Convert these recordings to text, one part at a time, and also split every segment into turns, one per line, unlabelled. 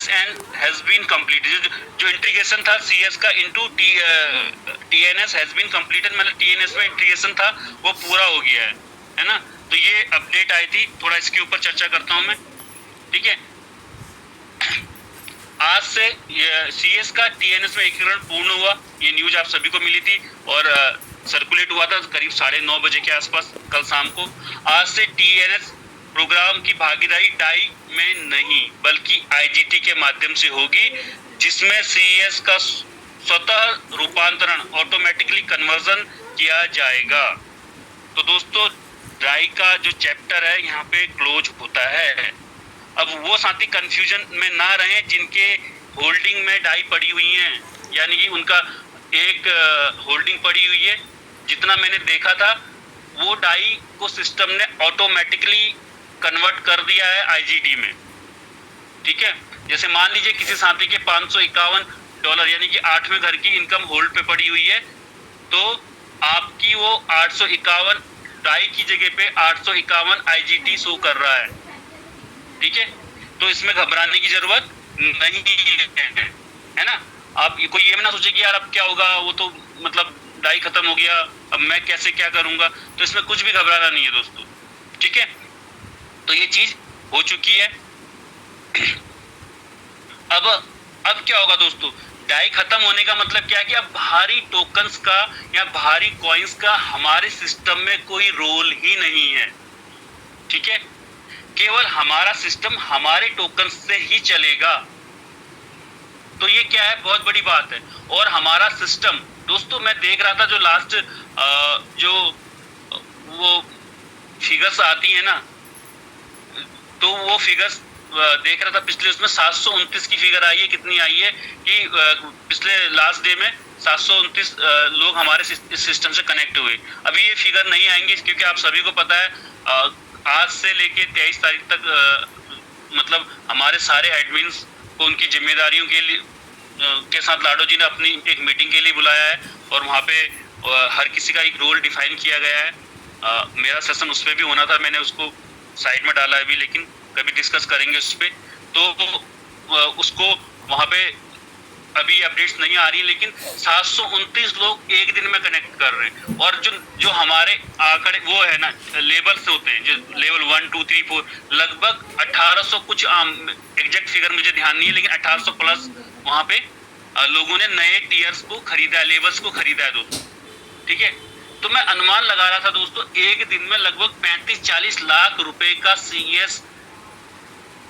And has been completed, जो integration था CS का into TNS has been completed, मतलब टीएनएस में इंटीग्रेशन था वो पूरा हो गया है ना। तो ये अपडेट आई थी, थोड़ा इसके ऊपर चर्चा करता हूं मैं, ठीक है। आज से सीएस का टीएनएस में एकीकरण पूर्ण हुआ, ये न्यूज आप सभी को मिली थी और सर्कुलेट हुआ था करीब 9:30 बजे के आसपास कल शाम को। आज से टीएनएस प्रोग्राम की भागीदारी डाई में नहीं बल्कि आईजीटी के माध्यम से होगी, जिसमें सीएस का स्वतः रूपांतरण ऑटोमेटिकली कन्वर्जन किया जाएगा। तो दोस्तों डाई का जो चैप्टर है यहाँ पे क्लोज होता है। अब वो साथी कंफ्यूजन में ना रहे जिनके होल्डिंग में डाई पड़ी हुई है, यानी कि उनका एक होल्डिंग पड़ी हुई है, जितना मैंने देखा था वो डाई को सिस्टम ने ऑटोमेटिकली कन्वर्ट कर दिया है आईजीटी में, ठीक है। जैसे मान लीजिए किसी साथी के $551 यानी कि 8वें घर की इनकम होल्ड पे पड़ी हुई है, तो आपकी वो 851 डाई की जगह पे 851 आईजीटी शो कर रहा है, ठीक है। तो इसमें घबराने की जरूरत नहीं है ना। आप कोई ये ना सोचे कि यार अब क्या होगा, वो तो मतलब डाई खत्म हो गया, अब मैं कैसे क्या करूंगा, तो इसमें कुछ भी घबराना नहीं है दोस्तों, ठीक है। तो ये चीज हो चुकी है। अब क्या होगा दोस्तों, डाई खत्म होने का मतलब क्या है कि अब भारी टोकन्स का या भारी कॉइन्स का हमारे सिस्टम में कोई रोल ही नहीं है, ठीक है। केवल हमारा सिस्टम हमारे टोकन से ही चलेगा। तो ये क्या है, बहुत बड़ी बात है। और हमारा सिस्टम दोस्तों, मैं देख रहा था जो लास्ट जो वो फिगर्स आती है ना, तो वो फिगर्स देख रहा था पिछले उसमें 729 की फिगर आई है, कितनी आई है कि पिछले लास्ट डे में 729 लोग हमारे सिस्टम से कनेक्ट हुए। अभी ये फिगर नहीं आएंगी क्योंकि आप सभी को पता है आज से लेके 23 तारीख तक मतलब हमारे सारे एडमिन्स को उनकी जिम्मेदारियों के लिए के साथ लाडो जी ने अपनी एक मीटिंग के लिए बुलाया है और वहाँ पे हर किसी का एक रोल डिफाइन किया गया है। मेरा सेशन उस पर भी होना था, मैंने उसको साइड में डाला है अभी, लेकिन कभी डिस्कस करेंगे उस पर। तो उसको वहाँ पे अभी अपडेट्स नहीं आ रही, लेकिन 729 लोग एक दिन में कनेक्ट कर रहे हैं। और जो हमारे आंकड़े वो है ना, लेवल्स होते हैं जो लेवल 1 2 3 4, लगभग 1800 कुछ एग्जैक्ट फिगर मुझे ध्यान नहीं है, लेकिन 1800 प्लस वहां पे लोगों ने नए टीयर्स को खरीदा है, लेवल्स को खरीदा है दोस्तों, ठीक है। तो मैं अनुमान लगा रहा था दोस्तों, एक दिन में लगभग 35-40 लाख रुपए का सीएस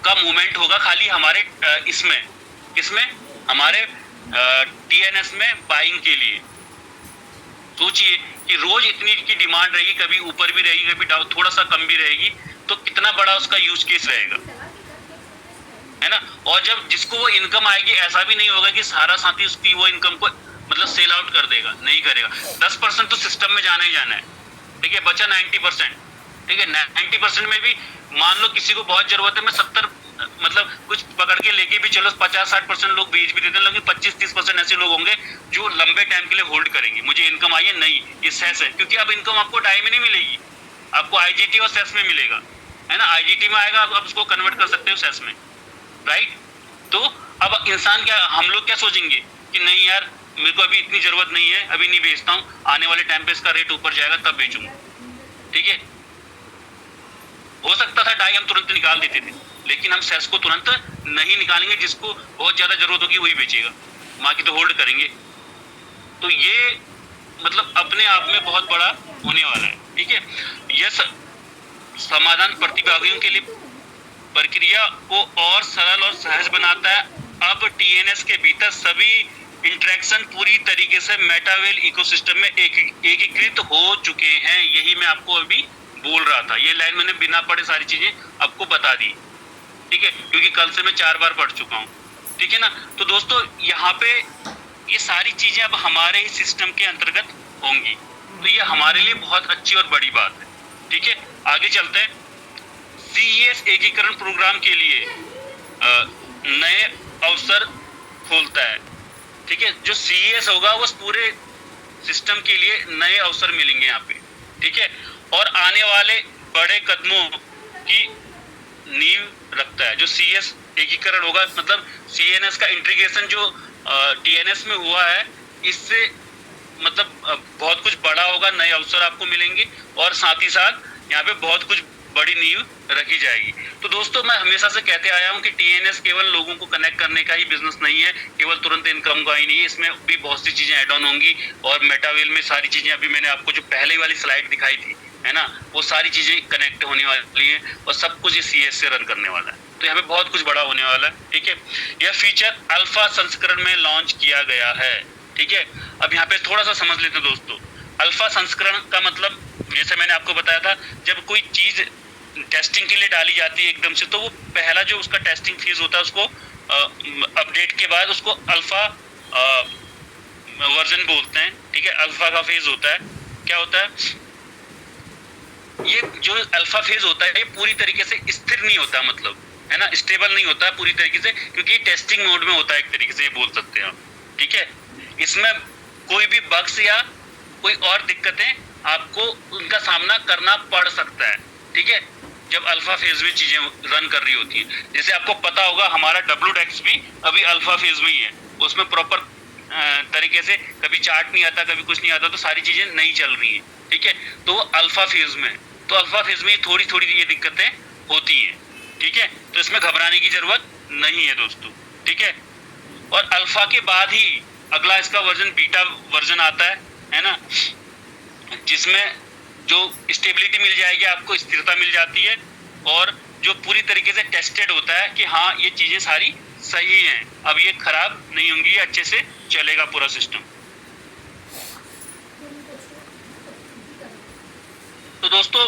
का मूवमेंट होगा खाली हमारे इसमें हमारे टीएनएस में बाइंग के लिए। सोचिए कि रोज इतनी की डिमांड रहेगी, कभी ऊपर भी रहेगी, कभी थोड़ा सा कम भी रहेगी, तो कितना बड़ा उसका यूज केस रहेगा, है ना। और जब जिसको वो इनकम आएगी, ऐसा भी नहीं होगा कि सारा साथी उसकी वो इनकम को मतलब सेल आउट कर देगा, नहीं करेगा। 10% तो सिस्टम में जाना ही जाना है, ठीक है। बचा 90%, ठीक है। 90% में भी मान लो किसी को बहुत जरूरत है, मैं 70 मतलब कुछ पकड़ के लेके भी चलो 50-60% लोग बेच भी देते हैं, लेकिन 25-30% ऐसे लोग होंगे जो लंबे टाइम के लिए होल्ड करेंगे। मुझे इनकम आई है, नहीं ये सेस है, क्योंकि अब इनकम आपको डाई में नहीं मिलेगी, आपको आईजीटी और सेस में मिलेगा, है ना। आईजीटी में आएगा, आप उसको कन्वर्ट कर सकते हो सेस में, राइट। तो अब इंसान क्या, हम लोग क्या सोचेंगे कि नहीं यार मेरे को अभी इतनी जरूरत नहीं है, अभी नहीं बेचता हूँ, आने वाले टाइम पे इसका रेट ऊपर जाएगा तब बेचूंगा, ठीक है। हो सकता था डाई हम तुरंत निकाल देते थे, लेकिन हम सेस को तुरंत नहीं निकालेंगे, जिसको बहुत ज्यादा जरूरत होगी वही बेचेगा, बाकी तो होल्ड करेंगे। तो ये मतलब अपने आप में बहुत बड़ा होने वाला है, ठीक है। यह समाधान प्रतिभागियों के लिए प्रक्रिया को और सरल और सहज बनाता है। अब टीएनएस के भीतर सभी इंटरेक्शन पूरी तरीके से मेटावेल इकोसिस्टम में एकीकृत हो चुके हैं। यही मैं आपको अभी बोल रहा था, ये लाइन मैंने बिना पढ़े सारी चीजें आपको बता दी, ठीक है, क्योंकि कल से मैं 4 बार पढ़ चुका हूँ, ठीक है ना। तो दोस्तों यहाँ पे ये सारी चीजें अब हमारे ही सिस्टम के अंतर्गत होंगी, तो ये हमारे लिए बहुत अच्छी और बड़ी बात है, ठीक है। आगे चलते हैं। सीएस एकीकरण प्रोग्राम के लिए नए अवसर खोलता है, ठीक है। जो सीएस होगा वो पूरे सिस्टम के लिए नए अवसर मिलेंगे यहाँ पे, ठीक है। और आने वाले बड़े कदमों की नींव रखता है। जो सीएस एकीकरण होगा, मतलब CNS का इंटीग्रेशन जो TNS में हुआ है, इससे मतलब बहुत कुछ बड़ा होगा, नए अवसर आपको मिलेंगे और साथ ही साथ यहाँ पे बहुत कुछ बड़ी नींव रखी जाएगी। तो दोस्तों मैं हमेशा से कहते आया हूँ कि TNS केवल लोगों को कनेक्ट करने का ही बिजनेस नहीं है, केवल तुरंत इनकम का ही नहीं है, इसमें भी बहुत सी चीजें एड ऑन होंगी और मेटावेल में सारी चीजें, अभी मैंने आपको जो पहले वाली स्लाइड दिखाई थी है ना, वो सारी चीजें कनेक्ट होने वाली है और सब कुछ इस CS से रन करने वाला है। तो यहाँ पे बहुत कुछ बड़ा होने वाला है, ठीक है। यह फीचर अल्फा संस्करण में लॉन्च किया गया है, ठीक है। अब यहाँ पे थोड़ा सा समझ लेते हैं दोस्तों, अल्फा संस्करण का मतलब जैसे मैंने आपको बताया था, जब कोई चीज टेस्टिंग के लिए डाली जाती है एकदम से, तो वो पहला जो उसका टेस्टिंग फेज होता है उसको अपडेट के बाद उसको अल्फा वर्जन बोलते हैं, ठीक है। अल्फा का फेज होता है, क्या होता है, ये जो अल्फा फेज होता है ये पूरी तरीके से स्थिर नहीं होता, मतलब है ना, स्टेबल नहीं होता है पूरी तरीके से, क्योंकि टेस्टिंग मोड में होता है एक तरीके से, ये बोल सकते हैं आप, ठीक है। इसमें कोई भी बग्स या कोई और दिक्कतें आपको उनका सामना करना पड़ सकता है, ठीक है, जब अल्फा फेज में चीजें रन कर रही होती हैं। जैसे आपको पता होगा हमारा WDEX भी अभी अल्फा फेज में ही है, उसमें प्रॉपर तरीके से कभी चार्ट नहीं आता, कभी कुछ नहीं आता, तो सारी चीजें नहीं चल रही है, ठीक है। तो अल्फा फेज में, तो अल्फा फेज में थोड़ी थोड़ी ये दिक्कतें होती हैं, ठीक है। तो इसमें घबराने की जरूरत नहीं है दोस्तों, ठीक है। और अल्फा के बाद ही अगला इसका वर्जन बीटा वर्जन आता है ना, जिसमें जो स्टेबिलिटी मिल जाएगी आपको, स्थिरता मिल जाती है और जो पूरी तरीके से टेस्टेड होता है कि हाँ ये चीजें सारी सही हैं, अब ये खराब नहीं होंगी, ये अच्छे से चलेगा पूरा सिस्टम। तो दोस्तों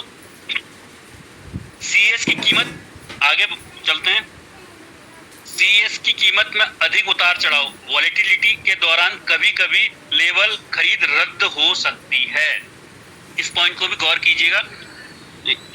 CS की कीमत, आगे चलते हैं। CS की कीमत में अधिक उतार चढ़ाव, वॉलेटिलिटी के दौरान कभी कभी लेवल खरीद रद्द हो सकती है, इस पॉइंट को भी गौर कीजिएगा।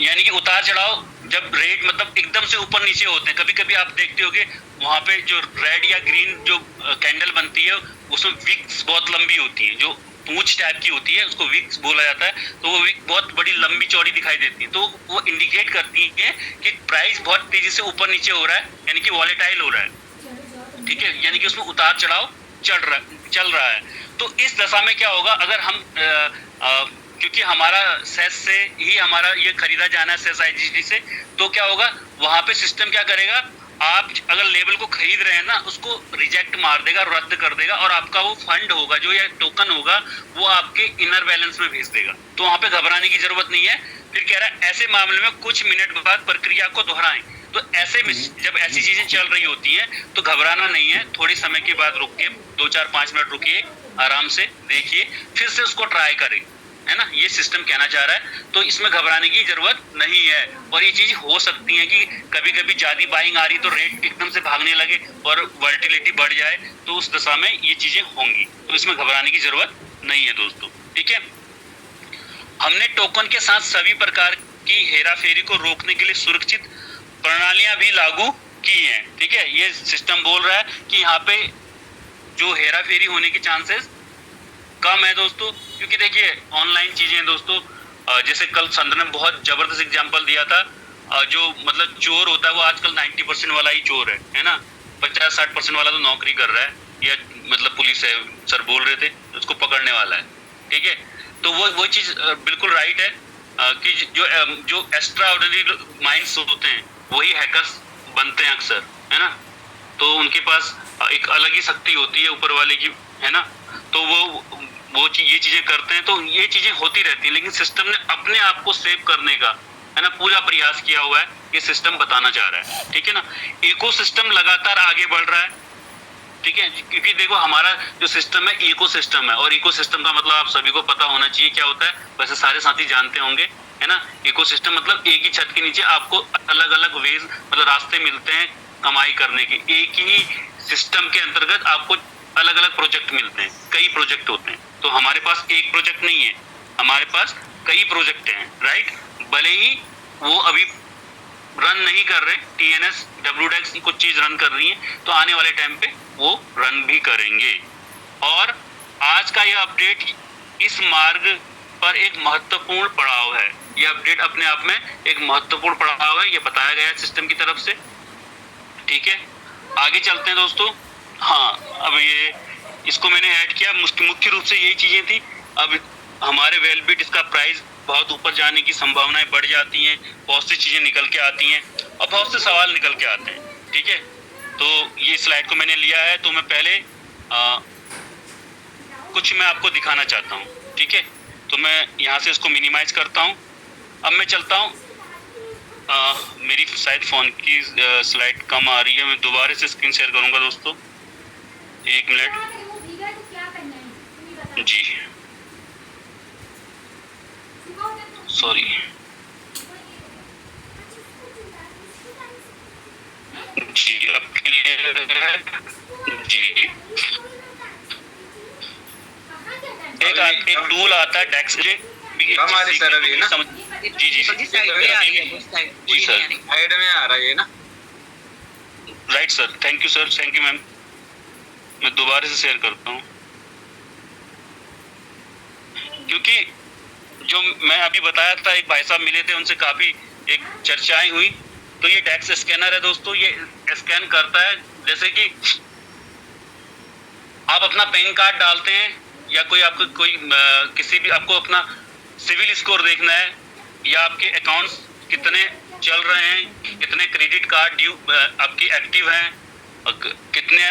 यानी कि उतार चढ़ाव जब रेट मतलब एकदम से ऊपर नीचे होते हैं, कभी कभी आप देखते होंगे वहां पे जो रेड या ग्रीन जो कैंडल बनती है उसमें विक्स बहुत लंबी होती है, जो पूंछ टाइप की होती है उसको विक्स बोला जाता है, तो वो विक बहुत बड़ी लंबी चौड़ी दिखाई देती है, तो वो इंडिकेट करती है कि प्राइस बहुत तेजी से ऊपर नीचे हो रहा है, यानी कि वॉलेटाइल हो रहा है, ठीक है, यानी कि उसमें उतार चढ़ाव चल रहा है। तो इस दशा में क्या होगा, अगर हम क्योंकि हमारा सेस से ही हमारा ये खरीदा जाना है, सेस IGT से, तो क्या होगा वहां पे सिस्टम क्या करेगा, आप अगर लेवल को खरीद रहे हैं ना उसको रिजेक्ट मार देगा, रद्द कर देगा और आपका वो फंड होगा जो या टोकन होगा वो आपके इनर बैलेंस में भेज देगा। तो वहां पे घबराने की जरूरत नहीं है। फिर कह रहा है ऐसे मामले में कुछ मिनट बाद प्रक्रिया को दोहराएं। तो ऐसे में जब ऐसी चीजें चल रही होती हैं तो घबराना नहीं है, थोड़ी समय के बाद रुक के 2-4-5 मिनट रुकिए, आराम से देखिए, फिर से उसको ट्राई करें, है ना, ये सिस्टम कहना चाह रहा है। तो इसमें घबराने की जरूरत नहीं है और ये चीज हो सकती है कि कभी कभी ज्यादा बाइंग आ रही तो रेट एकदम से भागने लगे और वॉलेटिलिटी बढ़ जाए, तो उस दशा में ये चीजें होंगी, तो इसमें घबराने की जरूरत नहीं है दोस्तों, ठीक है। हमने टोकन के साथ सभी प्रकार की हेराफेरी को रोकने के लिए सुरक्षित प्रणालियां भी लागू की हैं, ठीक है। ये सिस्टम बोल रहा है कि यहाँ पे जो हेराफेरी होने की चांसेस कम है दोस्तों, क्योंकि देखिए ऑनलाइन चीजें दोस्तों, जैसे कल संदर ने बहुत जबरदस्त एग्जांपल दिया था, जो मतलब चोर होता है वो आजकल 90% वाला ही चोर है ना, 50-60% वाला तो नौकरी कर रहा है, या मतलब पुलिस है सर बोल रहे थे उसको पकड़ने वाला है, ठीक है। तो वो चीज बिल्कुल राइट है कि जो एक्स्ट्रा ऑर्डिनरी माइंड्स होते हैं वही हैकर्स बनते हैं अक्सर, है ना, तो उनके पास एक अलग ही शक्ति होती है ऊपर वाले की, है ना, तो वो ये चीजें करते हैं, तो ये चीजें होती रहती हैं, लेकिन सिस्टम ने अपने आप को सेव करने का, है ना, पूरा प्रयास किया हुआ है, ये सिस्टम बताना चाह रहा है, ठीक है ना। इकोसिस्टम लगातार आगे बढ़ रहा है, ठीक है, क्योंकि देखो हमारा जो सिस्टम है इकोसिस्टम है, और इकोसिस्टम का मतलब आप सभी को पता होना चाहिए क्या होता है, वैसे सारे साथी जानते होंगे, है ना। इकोसिस्टम मतलब एक ही छत के नीचे आपको अलग अलग वेज मतलब रास्ते मिलते हैं कमाई करने के, एक ही सिस्टम के अंतर्गत आपको अलग अलग प्रोजेक्ट मिलते हैं, कई प्रोजेक्ट होते हैं। तो हमारे पास एक प्रोजेक्ट नहीं है, हमारे पास कई प्रोजेक्ट हैं, राइट। भले ही वो अभी रन नहीं कर रहे, TNS WDEX कुछ चीज रन कर रही है, तो आने वाले टाइम पे वो रन भी करेंगे। और आज का यह अपडेट इस मार्ग पर एक महत्वपूर्ण पड़ाव है, यह अपडेट अपने आप में एक महत्वपूर्ण पड़ाव है, यह बताया गया है सिस्टम की तरफ से, ठीक है, आगे चलते हैं दोस्तों। हाँ, अब ये इसको मैंने ऐड किया, मुख्य रूप से यही चीजें थी। अब हमारे वेलबिट इसका प्राइस बहुत ऊपर जाने की संभावनाएं बढ़ जाती हैं, बहुत सी चीजें निकल के आती हैं और बहुत से सवाल निकल के आते हैं। ठीक है, तो ये स्लाइड को मैंने लिया है, तो मैं पहले कुछ मैं आपको दिखाना चाहता हूँ। ठीक है, तो मैं यहाँ से इसको मिनिमाइज करता हूँ। अब मैं चलता हूँ, मेरी शायद फ़ोन की स्लाइड कम आ रही है, मैं दोबारा से स्क्रीन शेयर करूँगा दोस्तों, 1 मिनट जी, सॉरी जी, अब क्लियर है जी। एक टूल आता है डेक्स जे,
हमारे सर अभी ना
जी जी
जी साइड में आ रही है,
जी सर,
साइड में आ रहा है ना,
right sir, thank you sir, thank you ma'am. मैं दोबारा से शेयर करता हूँ, क्योंकि जो मैं अभी बताया था, एक भाई साहब मिले थे, उनसे काफी एक चर्चाएं हुई। तो ये डेक्स स्कैनर है दोस्तों, ये स्कैन करता है, जैसे कि आप अपना पैन कार्ड डालते हैं या कोई आपको कोई किसी भी आपको अपना सिविल स्कोर देखना है, या आपके अकाउंट्स कितने चल रहे हैं, कितने क्रेडिट कार्ड ड्यू आपकी एक्टिव हैं, कितने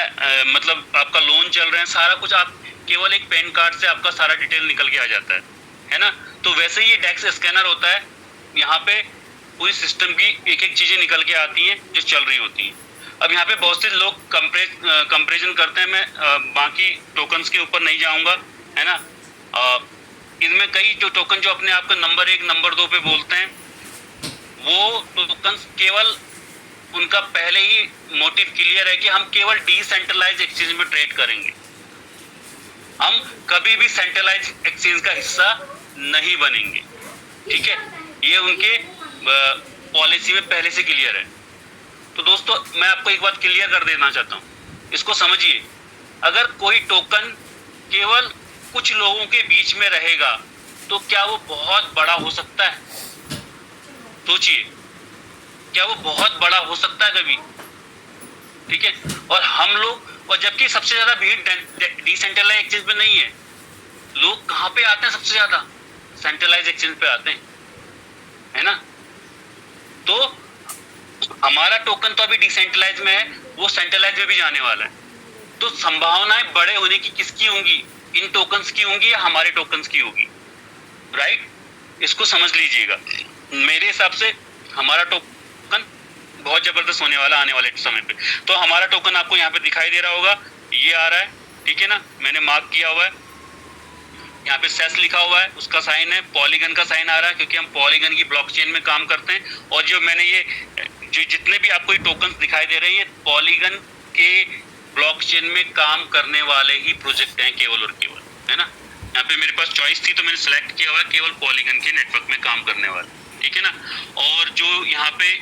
मतलब आपका लोन चल रहे हैं, सारा कुछ आप केवल एक पैन कार्ड से आपका सारा डिटेल निकल के आ जाता है ना। तो वैसे ही डेक्स स्कैनर होता है, यहाँ पे पूरी सिस्टम की एक एक चीजें निकल के आती हैं जो चल रही होती हैं। अब यहाँ पे बहुत से लोग कंपेरिजन करते हैं, मैं बाकी टोकन्स के ऊपर नहीं जाऊंगा, है ना। इनमें कई जो टोकन जो अपने आप को नंबर 1 नंबर 2 पे बोलते हैं, वो टोकन्स केवल उनका पहले ही मोटिव क्लियर है कि हम केवल डिसेंट्रलाइज एक्सचेंज में ट्रेड करेंगे, हम कभी भी सेंट्रलाइज एक्सचेंज का हिस्सा नहीं बनेंगे। ठीक है, ये उनके पॉलिसी में पहले से क्लियर है। तो दोस्तों मैं आपको एक बात क्लियर कर देना चाहता हूँ, इसको समझिए। अगर कोई टोकन केवल कुछ लोगों के बीच में रहेगा तो क्या वो बहुत बड़ा हो सकता है? सोचिए, क्या वो बहुत बड़ा हो सकता है कभी? ठीक है, और हम लोग, और जबकि सबसे ज्यादा भीड़ डिसेंट्रलाइज एक्सचेंज पे नहीं है, लोग कहाँ पे आते हैं सबसे ज्यादा? सेंट्रलाइज एक्सचेंज पे आते हैं, है ना। तो हमारा टोकन तो अभी डिसेंट्रलाइज में है, वो सेंट्रलाइज में भी जाने वाला है। तो संभावनाएं बड़े होने की किसकी होंगी? इन टोकन्स की होंगी या हमारे टोकन्स की होगी? राइट, इसको समझ लीजिएगा। मेरे हिसाब से हमारा टोकन बहुत जबरदस्त होने वाला आने वाले समय पे। तो हमारा टोकन आपको यहाँ पे दिखाई दे रहा होगा, ये आ रहा है, ठीक है ना, मैंने मार्क किया हुआ है, यहाँ पे सेस लिखा हुआ है, उसका साइन है, पॉलीगन का साइन आ रहा है, क्योंकि हम पॉलीगन की ब्लॉकचेन में काम करते हैं। और जो मैंने ये जो जितने भी आपको ये टोकन्स दिखाई दे रहे हैं, ये पॉलीगन के ब्लॉकचेन में काम करने वाले ही प्रोजेक्ट हैं, केवल और केवल, है ना। यहाँ पे मेरे पास चॉइस थी तो मैंने सेलेक्ट किया हुआ है केवल पॉलीगन के नेटवर्क में काम करने वाले, ठीक है ना। और जो यहाँ पे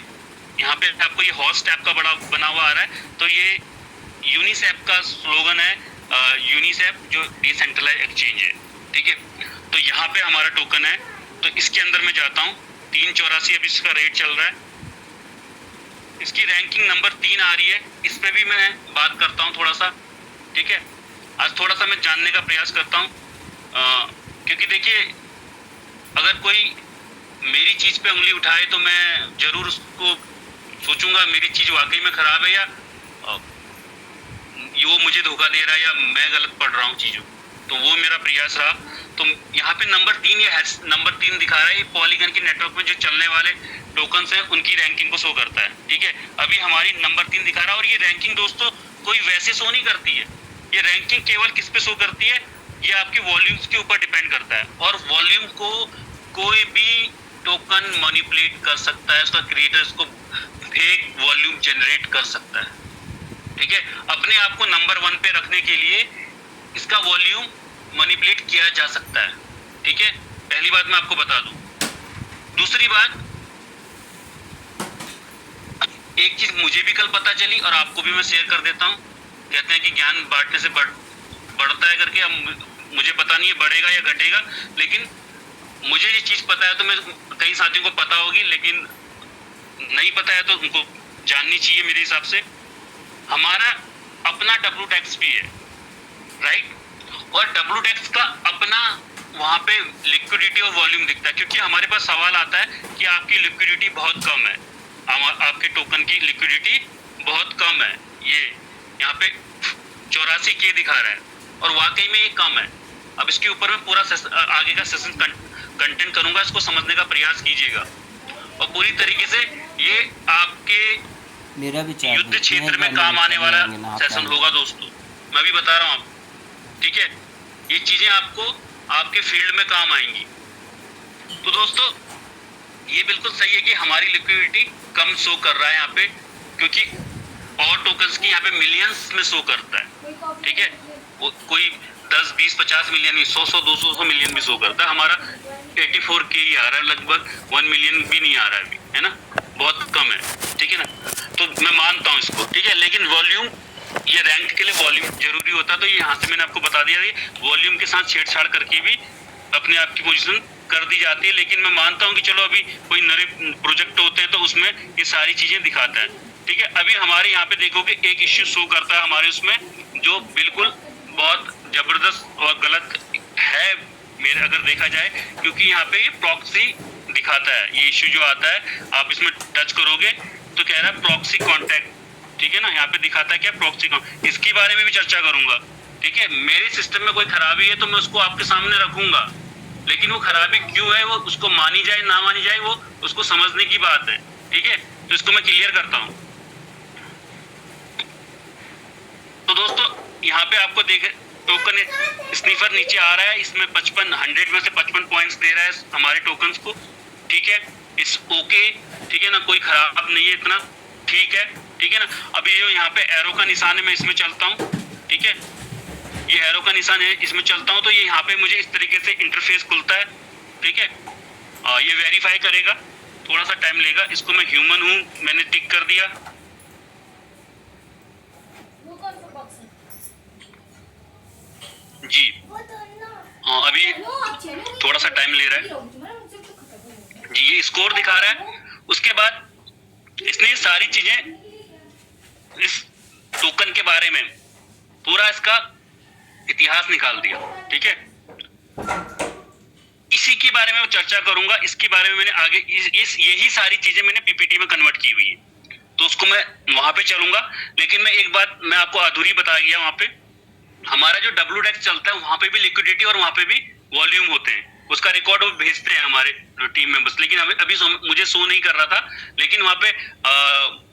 आपको ये हॉस्ट ऐप का बड़ा बना हुआ आ रहा है, तो ये यूनिसेप का स्लोगन है, यूनिसेप जो डिसेंट्रलाइज एक्सचेंज है, ठीक है। तो यहाँ पे हमारा टोकन है, तो इसके अंदर मैं जाता हूँ, 384 अभी इसका रेट चल रहा है, इसकी रैंकिंग नंबर 3 आ रही है, इस पे भी मैं बात करता हूँ थोड़ा सा, ठीक है। आज थोड़ा सा मैं जानने का प्रयास करता हूँ, क्योंकि देखिए अगर कोई मेरी चीज पे उंगली उठाए तो मैं जरूर उसको सोचूंगा मेरी चीज वाकई में खराब है, या वो मुझे धोखा दे रहा है, या मैं गलत पढ़ रहा हूँ चीजों, तो वो मेरा प्रयास रहा। तो यहाँ पे नंबर 3 या नंबर 3 दिखा रहा है, ये पॉलीगन के नेटवर्क में जो चलने वाले टोकन्स हैं उनकी रैंकिंग को शो करता है, ठीक है। अभी हमारी नंबर 3 दिखा रहा है, और ये रैंकिंग दोस्तों कोई वैसे शो नहीं करती है, ये रैंकिंग केवल किस पे शो करती है, ये आपके वॉल्यूम्स के ऊपर डिपेंड करता है, और वॉल्यूम को कोई भी टोकन मैनिपुलेट कर सकता है, उसका क्रिएटर इसको फेक वॉल्यूम जनरेट कर सकता है, ठीक है। अपने आप को नंबर 1 पे रखने के लिए इसका वॉल्यूम मैनिपुलेट किया जा सकता है, ठीक है। पहली बात मैं आपको बता दूं। दूसरी बात, एक चीज मुझे भी कल पता चली और आपको भी मैं शेयर कर देता हूं, कहते हैं कि ज्ञान बांटने से बढ़ता है करके। अब मुझे पता नहीं है बढ़ेगा या घटेगा, लेकिन मुझे ये चीज पता है तो मैं कई साथियों को पता होगी, लेकिन नहीं पता है तो उनको जाननी चाहिए मेरे हिसाब से। हमारा अपना डब्ल्यू डेक्स भी है, राइट, और डब्ल्यू डेक्स का अपना वहां पे लिक्विडिटी और वॉल्यूम दिखता है, क्योंकि हमारे पास सवाल आता है कि आपकी लिक्विडिटी बहुत कम है, आपके टोकन की लिक्विडिटी बहुत कम है, ये यहाँ पे 84 के दिखा रहा है और वाकई में ये कम है। अब इसके ऊपर मैं पूरा आगे का सेशन कंटेंट करूंगा, इसको समझने का प्रयास कीजिएगा और पूरी तरीके से ये आपके
मेरा विचार
युद्ध क्षेत्र में काम आने वाला सेशन होगा दोस्तों, मैं भी बता रहा हूँ आपको, ठीक है, ये चीजें आपको आपके फील्ड में काम आएंगी। तो दोस्तों ये बिल्कुल सही है कि हमारी लिक्विडिटी कम शो कर रहा है यहाँ पे, क्योंकि और टोकन्स की यहाँ पे मिलियंस में शो करता है, ठीक है, वो कोई 10, 20, 50 मिलियन भी, 100, 200 मिलियन भी शो करता है, हमारा 84K ही आ रहा है, लगभग 1 मिलियन भी नहीं आ रहा है अभी, है ना, बहुत कम है, ठीक है ना। तो मैं मानता हूँ इसको, ठीक है, लेकिन वॉल्यूम, ये रैंक के लिए वॉल्यूम जरूरी होता है, तो ये यहाँ से मैंने आपको बता दिया, वॉल्यूम के साथ छेड़छाड़ करके भी अपने आप की पोजीशन कर दी जाती है, लेकिन मैं मानता हूँ कि चलो अभी कोई नए प्रोजेक्ट होते हैं तो उसमें ये सारी चीजें दिखाता है, ठीक है। अभी हमारे यहाँ पे देखोगे एक इश्यू शो करता है हमारे उसमें, जो बिल्कुल बहुत जबरदस्त और गलत है मेरे अगर देखा जाए, क्योंकि यहाँ पे ये प्रॉक्सी दिखाता है, ये इश्यू जो आता है आप इसमें टच करोगे तो कह रहा है प्रॉक्सी कॉन्टैक्ट, ठीक है ना, यहाँ पे दिखाता है क्या प्रॉक्सी कॉन्टैक्ट, इसके बारे में भी चर्चा करूंगा, ठीक है। मेरे सिस्टम में कोई खराबी है तो मैं उसको आपके सामने रखूंगा, लेकिन वो खराबी क्यों है, वो उसको मानी जाए ना मानी जाए वो उसको समझने की बात है, ठीक है, तो इसको मैं क्लियर करता हूँ। तो दोस्तों यहाँ पे आपको देखे टोकन स्नीफर नीचे आ रहा है, इसमें 100 में से 55 पॉइंट्स दे रहा है हमारे टोकन्स को, ठीक है, इस ओके, ठीक है ना, कोई खराब नहीं है इतना, ठीक है, ठीक है ना। अभी ये यहाँ पे एरो का निशान है, मैं इसमें चलता हूँ, ठीक है, ये एरो का निशान है, इसमें चलता हूँ तो ये यहाँ पे मुझे इस तरीके से इंटरफेस खुलता है, ठीक है, ये वेरीफाई करेगा, थोड़ा सा टाइम लेगा, इसको मैं ह्यूमन हूँ मैंने टिक कर दिया, जी हाँ, अभी थोड़ा सा टाइम ले रहा है जी, ये स्कोर दिखा रहा है। उसके बाद इसने सारी चीजें इस टोकन के बारे में पूरा इसका इतिहास निकाल दिया, ठीक है, इसी के बारे में मैं चर्चा करूंगा, इसके बारे में मैंने आगे यही सारी चीजें मैंने पीपीटी में कन्वर्ट की हुई है, तो उसको मैं वहां पे चलूंगा, लेकिन मैं एक बात मैं आपको अधूरी बता गया, वहां पे हमारा जो डब्ल्यू डेक्स चलता है वहां पे भी लिक्विडिटी और वहां पे भी वॉल्यूम होते हैं, उसका रिकॉर्ड वो भेजते हैं हमारे टीम मेंबर्स, लेकिन अभी मुझे शो नहीं कर रहा था, लेकिन वहां पे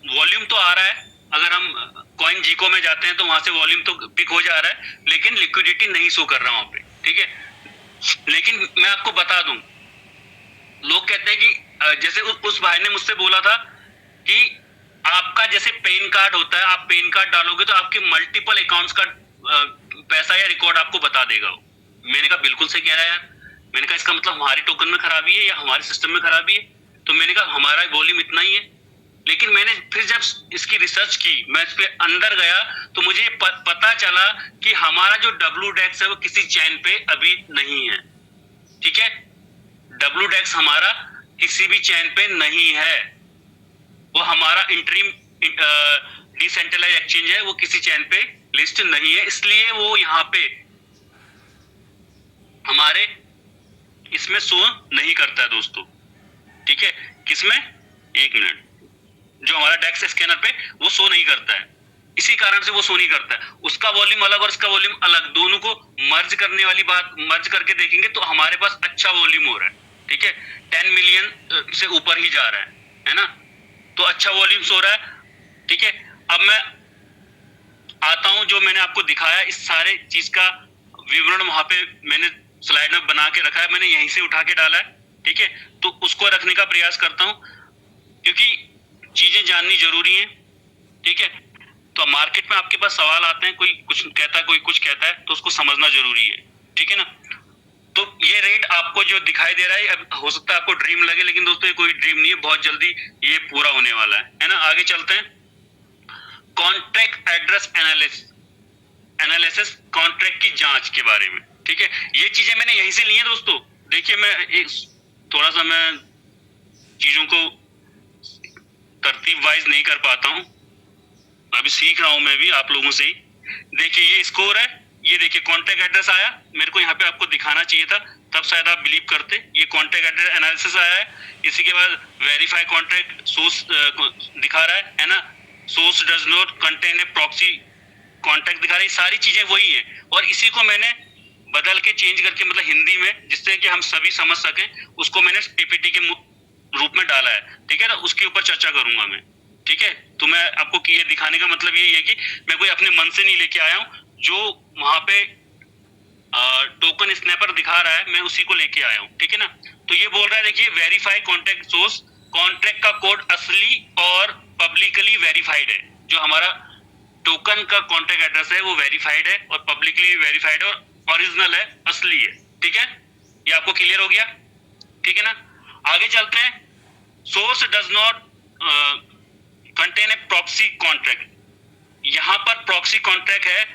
वॉल्यूम तो आ रहा है, अगर हम कॉइन जीको में जाते हैं तो वहां से वॉल्यूम तो पिक हो जा रहा है, लेकिन लिक्विडिटी नहीं शो कर रहा वहां पे, ठीक है। लेकिन मैं आपको बता दूं, लोग कहते हैं कि जैसे उस भाई ने मुझसे बोला था कि आपका जैसे पैन कार्ड होता है, आप पैन कार्ड डालोगे तो आपके मल्टीपल अकाउंट्स का पैसा या रिकॉर्ड आपको बता देगा। मैंने कहा बिल्कुल सही कह रहा है यार, मैंने कहा इसका मतलब हमारे टोकन में खराबी है या हमारे सिस्टम में खराबी है, तो मैंने कहा हमारा वॉल्यूम इतना ही है, लेकिन मैंने फिर जब इसकी रिसर्च की, मैं इस पे अंदर गया तो मुझे पता चला कि हमारा जो डब्ल्यू डेक्स है वो किसी चैन पे अभी नहीं है, ठीक है, डब्ल्यू डेक्स हमारा किसी भी चैन पे नहीं है, वो हमारा इंटरिम डिसेंट्रलाइज्ड एक्सचेंज है, वो किसी चैन पे लिस्ट नहीं है, इसलिए वो यहाँ पे हमारे इसमें शो नहीं करता है दोस्तों, ठीक है, किसमें, एक मिनट, जो हमारा डेक्स स्कैनर पे वो शो नहीं करता है, इसी कारण से वो शो नहीं करता है, उसका वॉल्यूम अलग और इसका वॉल्यूम अलग, दोनों को मर्ज करने वाली बात, मर्ज करके देखेंगे तो हमारे पास अच्छा वॉल्यूम हो रहा है, ठीक है, 10 मिलियन से ऊपर ही जा रहा है ना, तो अच्छा वॉल्यूम हो रहा है, ठीक है। अब मैं आता हूं, जो मैंने आपको दिखाया इस सारे चीज का विवरण वहां पे मैंने स्लाइड में बना के रखा है, मैंने यहीं से उठा के डाला है, ठीक है, तो उसको रखने का प्रयास करता हूं, क्योंकि चीजें जाननी जरूरी है, ठीक है। तो मार्केट में आपके पास सवाल आते हैं, कोई कुछ कहता है कोई कुछ कहता है, तो उसको समझना जरूरी है, ठीक है ना। तो ये रेट आपको जो दिखाई दे रहा है, अब हो सकता है आपको ड्रीम लगे, लेकिन दोस्तों ये कोई ड्रीम नहीं है, बहुत जल्दी ये पूरा होने वाला है ना। आगे चलते हैं, कॉन्ट्रैक्ट एड्रेस एनालिसिस, कॉन्ट्रैक्ट की जांच के बारे में, ठीक है, ये चीजें मैंने यहीं से ली हैं दोस्तों। देखिए मैं थोड़ा सा मैं चीजों को तरतीब वाइज नहीं कर पाता हूं, अभी सीख रहा हूं मैं भी आप लोगों से ही। देखिए ये स्कोर है, ये देखिए कॉन्टैक्ट एड्रेस आया, मेरे को यहाँ पे आपको दिखाना चाहिए था, तब शायद आप बिलीव करते। ये कॉन्टैक्ट एड्रेस एनालिसिस आया है, इसी के बाद वेरीफाई कॉन्टैक्ट सोर्स दिखा रहा है ना, source does not contain a proxy contact दिखा रहा है, सारी चीजें वही है। और इसी को मैंने बदल के चेंज करके मतलब हिंदी में, जिससे कि हम सभी समझ सकें, उसको मैंने पीपीटी के रूप में डाला है, ठीक है ना, उसके ऊपर चर्चा करूंगा मैं, ठीक है। तो मैं आपको ये दिखाने का मतलब यही है कि मैं कोई अपने मन से नहीं लेके आया हूँ, जो वहां पे टोकन स्नैपर दिखा रहा है मैं उसी को लेके आया हूँ, ठीक है ना। तो ये बोल रहा है देखिए वेरीफाई कॉन्टैक्ट सोर्स, कॉन्ट्रैक्ट का कोड असली और पब्लिकली वेरीफाइड है। जो हमारा टोकन का कॉन्टैक्ट एड्रेस है वो वेरीफाइड है और पब्लिकली वेरीफाइड है और ओरिजिनल है, असली है, ठीक है। ये आपको क्लियर हो गया, ठीक है ना। आगे चलते हैं। Source does not contain a proxy contract, यहां पर प्रॉक्सी कॉन्ट्रैक्ट है,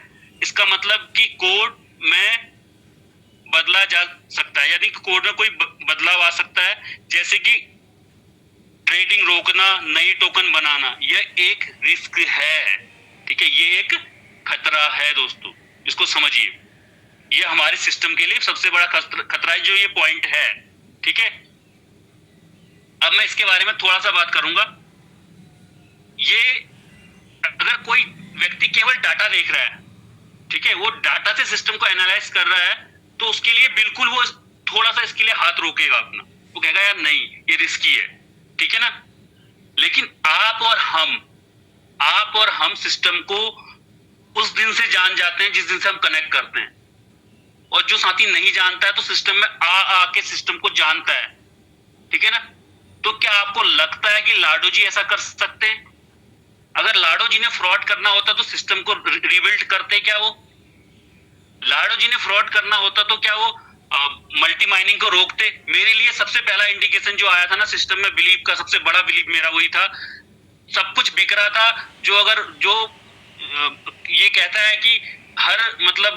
इसका मतलब कि कोड में बदला जा सकता है, यानी कोड में कोई बदलाव आ सकता है, जैसे कि ट्रेडिंग रोकना, नई टोकन बनाना, यह एक रिस्क है, ठीक है, ये एक खतरा है दोस्तों, इसको समझिए। ये हमारे सिस्टम के लिए सबसे बड़ा खतरा है, जो ये पॉइंट है, ठीक है। अब मैं इसके बारे में थोड़ा सा बात करूंगा। ये अगर कोई व्यक्ति केवल डाटा देख रहा है, ठीक है, वो डाटा से सिस्टम को एनालाइज कर रहा है, तो उसके लिए बिल्कुल वो थोड़ा सा इसके लिए हाथ रोकेगा अपना, वो कहेगा यार नहीं ये रिस्की है, ठीक है ना। लेकिन आप और हम सिस्टम को उस दिन से जान जाते हैं जिस दिन से हम कनेक्ट करते हैं, और जो साथी नहीं जानता है तो सिस्टम में आ के सिस्टम को जानता है, ठीक है ना। तो क्या आपको लगता है कि लाडो जी ऐसा कर सकते हैं? अगर लाडो जी ने फ्रॉड करना होता तो सिस्टम को रिबिल्ड करते क्या वो? लाडो जी ने फ्रॉड करना होता तो क्या वो मल्टी माइनिंग को रोकते? मेरे लिए सबसे पहला इंडिकेशन जो आया था ना सिस्टम में, बिलीव का सबसे बड़ा बिलीव मेरा वही था। सब कुछ बिक रहा था, जो ये कहता है कि हर मतलब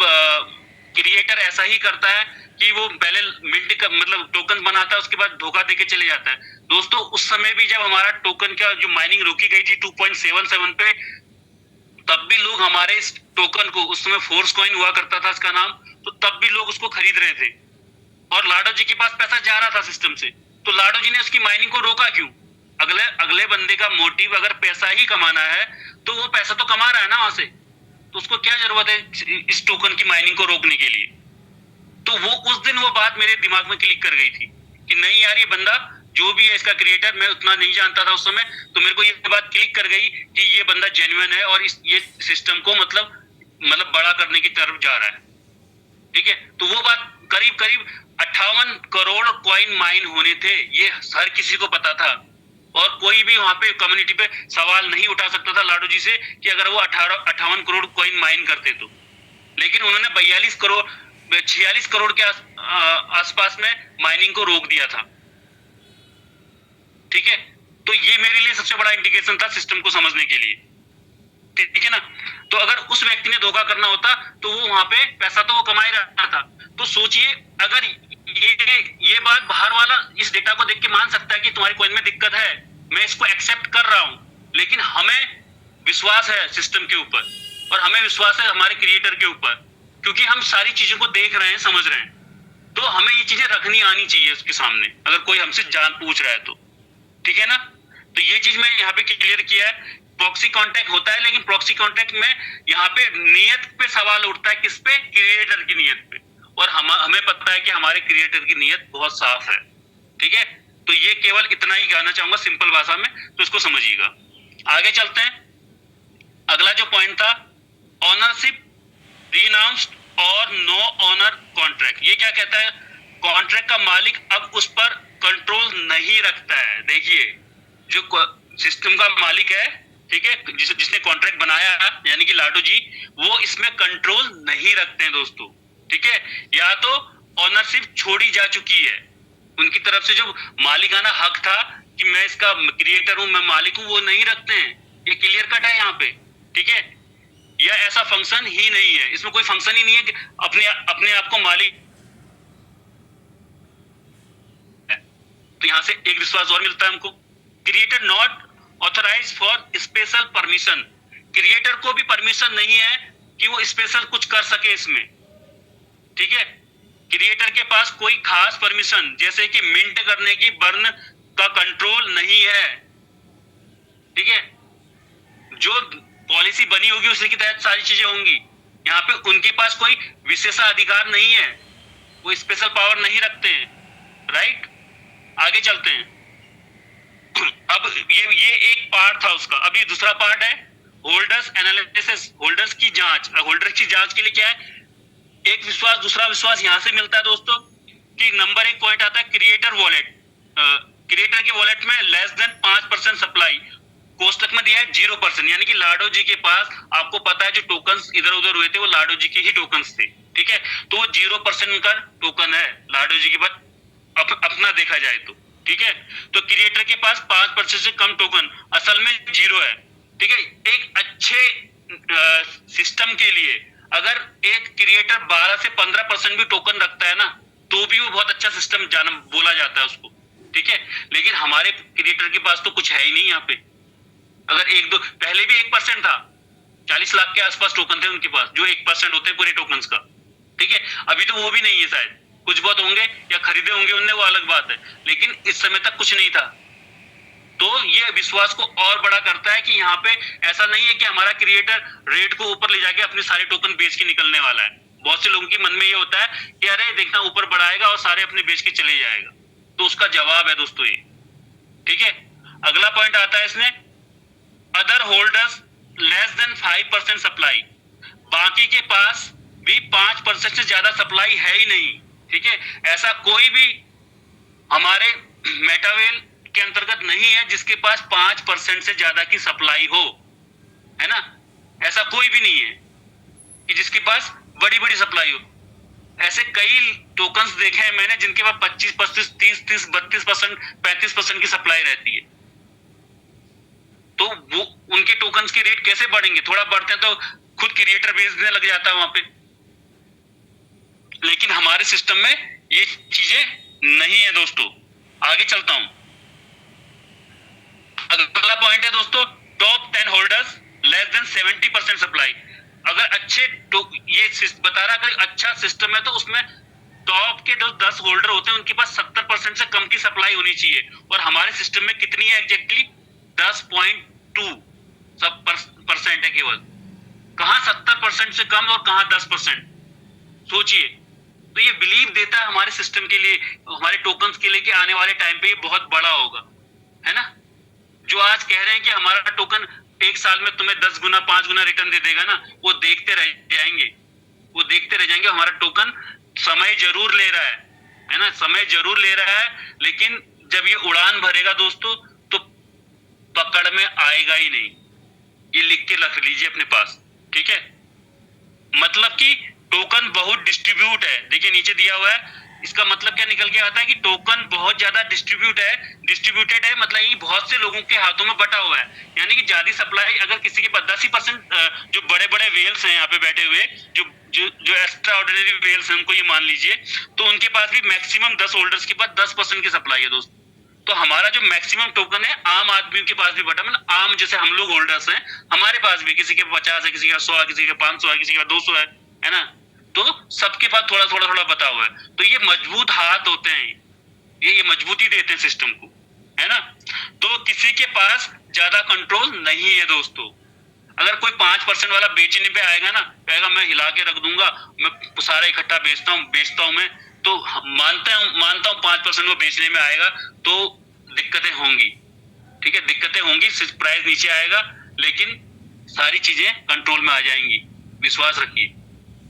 क्रिएटर ऐसा ही करता है कि वो पहले मिंट का मतलब टोकन बनाता है, उसके बाद धोखा देके चले जाता है। दोस्तों उस समय भी जब हमारा टोकन का जो माइनिंग रोकी गई थी 2.77 पे, तब भी लोग हमारे इस टोकन को, उस समय फोर्स कॉइन हुआ करता था इसका नाम, तो तब भी लोग उसको खरीद रहे थे और लाडो जी के पास पैसा जा रहा था सिस्टम से। तो लाडो जी ने उसकी माइनिंग को रोका क्यों? अगले बंदे का मोटिव अगर पैसा ही कमाना है तो वो पैसा तो कमा रहा है ना वहां से, तो उसको क्या जरूरत है इस टोकन की माइनिंग को रोकने के लिए? तो वो उस दिन वो बात मेरे दिमाग में क्लिक कर गई थी कि नहीं यार, ये बंदा जो भी है इसका क्रिएटर, मैं उतना नहीं जानता था उस समय, तो मेरे को ये बात क्लिक कर गई कि ये बंदा जेन्युइन है और ये सिस्टम को मतलब बड़ा करने की तरफ जा रहा है, ठीक है। तो वो बात करीब 58 करोड़ कॉइन माइन होने थे, ये हर किसी को पता था, और कोई भी वहां पे कम्युनिटी पे सवाल नहीं उठा सकता था लाडो जी से कि अगर वो 58 करोड़ कॉइन माइन करते तो। लेकिन उन्होंने 46 करोड़ के आसपास में माइनिंग को रोक दिया था, ठीक है। तो ये मेरे लिए सबसे बड़ा इंडिकेशन था सिस्टम को समझने के लिए, ठीक है ना। तो अगर उस व्यक्ति ने धोखा करना होता तो वो वहां पे पैसा तो वो कमा ही रहा था। तो सोचिए, अगर ये बात बाहर वाला इस डेटा को देख के मान सकता है कि तुम्हारी कॉइन में दिक्कत है, मैं इसको एक्सेप्ट कर रहा हूं, लेकिन हमें विश्वास है सिस्टम के ऊपर और हमें विश्वास है हमारे क्रिएटर के ऊपर, क्योंकि हम सारी चीजों को देख रहे हैं, समझ रहे हैं, तो हमें ये चीजें रखनी आनी चाहिए उसके सामने, अगर कोई हमसे जान पूछ रहा है तो, ठीक है ना। तो ये चीज मैं यहाँ पे क्लियर किया है। प्रॉक्सी कॉन्टैक्ट होता है, लेकिन प्रॉक्सी कॉन्टैक्ट में यहाँ पे नियत पे सवाल उठता है, किस पे? क्रिएटर की नियत पे, और हमें पता है कि हमारे क्रिएटर की नियत बहुत साफ है, ठीक है। तो ये केवल इतना ही कहना चाहूंगा सिंपल भाषा में, तो इसको समझिएगा। आगे चलते हैं। अगला जो पॉइंट था, ऑनरशिप रिनाउंस्ड और नो ऑनर कॉन्ट्रैक्ट। ये क्या कहता है? कॉन्ट्रैक्ट का मालिक अब उस पर कंट्रोल नहीं रखता है। देखिए, जो सिस्टम का मालिक है, ठीक है, जिसने कॉन्ट्रैक्ट बनाया है, यानी कि लाडो जी, वो इसमें कंट्रोल नहीं रखते हैं दोस्तों, ठीक है। या तो ऑनरशिप छोड़ी जा चुकी है, उनकी तरफ से जो मालिकाना हक था कि मैं इसका क्रिएटर हूं, मैं मालिक हूं, वो नहीं रखते हैं। ये क्लियर कट है यहाँ पे, ठीक है। या ऐसा फंक्शन ही नहीं है, इसमें कोई फंक्शन ही नहीं है कि अपने आप को मालिक। तो यहां से एक विश्वास और मिलता है हमको, creator not authorize for special permission. Creator को भी परमिशन नहीं है कि वो स्पेशल कुछ कर सके इसमें, ठीक है। क्रिएटर के पास कोई खास परमिशन जैसे कि मिंट करने की, बर्न का कंट्रोल नहीं है, ठीक है। जो पॉलिसी बनी होगी उसी के तहत सारी चीजें होंगी। यहाँ पे उनके पास कोई विशेषाधिकार नहीं है, वो स्पेशल पावर नहीं रखते हैं, राइट। आगे चलते हैं। अब ये एक पार्ट था उसका। अब ये दूसरा पार्ट है होल्डर्स एनालिसिस, होल्डर्स की जांच। होल्डर्स की जांच के लिए क्या है, एक विश्वास दूसरा विश्वास यहां से मिलता है दोस्तों कि नंबर एक पॉइंट आता है क्रिएटर वॉलेट। क्रिएटर के वॉलेट में लेस देन 5% सप्लाई, कोष्टक में दिया है 0%, यानी कि लाडो जी के पास, आपको पता है जो टोकन्स इधर उधर हुए थे वो लाडो जी के ही टोकन्स थे, ठीक है। तो वो 0% का टोकन है लाडो जी के पास अपना देखा जाए तो, ठीक है। तो क्रिएटर के पास 5% से कम टोकन असल में 0 है, ठीक है। एक अच्छे सिस्टम के लिए अगर एक क्रिएटर 12 से 15% भी टोकन रखता है ना, तो भी वो बहुत अच्छा सिस्टम बोला जाता है उसको, ठीक है। लेकिन हमारे क्रिएटर के पास तो कुछ है ही नहीं यहाँ पे। अगर एक दो, पहले भी 1% था, 40 लाख के आसपास टोकन थे उनके पास, जो 1% होते हैं पूरे टोकन्स का, ठीक है। अभी तो वो भी नहीं है, शायद कुछ बहुत होंगे या खरीदे होंगे उनने, वो अलग बात है, लेकिन इस समय तक कुछ नहीं था। तो ये विश्वास को और बड़ा करता है कि यहाँ पे ऐसा नहीं है कि हमारा क्रिएटर रेट को ऊपर ले जाके अपने सारे टोकन बेच के निकलने वाला है। बहुत से लोगों के मन में ये होता है कि अरे देखना ऊपर बढ़ाएगा और सारे अपने बेच के चले जाएगा। तो उसका जवाब है दोस्तों ये, ठीक है। अगला पॉइंट आता है इसमें other holders less than 5% supply, बाकी के पास भी 5% से ज्यादा सप्लाई है ही नहीं, ठीक है। ऐसा कोई भी हमारे मेटावेल के अंतर्गत नहीं है जिसके पास 5% से ज्यादा की सप्लाई हो, है ना। ऐसा कोई भी नहीं है कि जिसके पास बड़ी बड़ी सप्लाई हो। ऐसे कई टोकन्स देखे हैं मैंने जिनके पास 25, 25, 30, 30, 32%, 35% की सप्लाई रहती है। तो वो उनके टोकन्स के रेट कैसे बढ़ेंगे? थोड़ा बढ़ते हैं तो खुद क्रिएटर बेचने लग जाता है वहां पे। लेकिन हमारे सिस्टम में ये चीजें नहीं है दोस्तों। आगे चलता हूं। अगला पॉइंट है दोस्तों top 10 holders less than 70% supply. अगर अच्छे ये बता रहा है अच्छा सिस्टम है तो उसमें टॉप के जो 10 होल्डर होते हैं उनके पास 70% से कम की सप्लाई होनी चाहिए। और हमारे सिस्टम में कितनी है एग्जैक्टली? 10.2 परसेंट है केवल। कहां 70% से कम और कहां 10%? सोचिए। तो ये बिलीव देता है हमारे सिस्टम के लिए, हमारे टोकन्स के लिए कि आने वाले टाइम पे ये बहुत बड़ा होगा, है ना। जो आज कह रहे हैं कि हमारा टोकन एक साल में तुम्हें 10 गुना 5 गुना रिटर्न दे देगा ना, वो देखते रह जाएंगे, वो देखते रह जाएंगे। हमारा टोकन समय जरूर ले रहा है ना, समय जरूर ले रहा है, लेकिन जब ये उड़ान भरेगा दोस्तों तो पकड़ में आएगा ही नहीं। ये लिख के रख लीजिए अपने पास, ठीक है। मतलब कि टोकन बहुत डिस्ट्रीब्यूट है, देखिए नीचे दिया हुआ है। इसका मतलब क्या निकल के आता है कि टोकन बहुत ज्यादा डिस्ट्रीब्यूटेड है, मतलब ये बहुत से लोगों के हाथों में बटा हुआ है। यानी कि ज्यादा सप्लाई अगर किसी के पास 10% जो बड़े बड़े वेल्स हैं यहाँ पे बैठे हुए, जो एक्स्ट्रा ऑर्डिनरी वेल्स हैं, उनको ये मान लीजिए, तो उनके पास भी मैक्सिमम 10 होल्डर्स के पास 10% की सप्लाई है दोस्तों। तो हमारा जो मैक्सिमम टोकन है आम आदमी के पास भी बटा, मतलब आम जैसे हम लोग होल्डर्स हैं, हमारे पास भी किसी के 50 है, किसी का 100 है, किसी का 500 है, किसी का 200 है ना। तो सबके पास थोड़ा थोड़ा थोड़ा बता हुआ है। तो ये मजबूत हाथ होते हैं, ये मजबूती देते हैं सिस्टम को, है ना। तो किसी के पास ज्यादा कंट्रोल नहीं है दोस्तों। अगर कोई 5% वाला बेचने पे आएगा ना, कहेगा मैं हिला के रख दूंगा, मैं सारा इकट्ठा बेचता हूँ मैं, तो मानता हूँ 5% को बेचने में आएगा तो दिक्कतें होंगी, ठीक है। दिक्कतें होंगी, प्राइस नीचे आएगा, लेकिन सारी चीजें कंट्रोल में आ जाएंगी। विश्वास रखिए,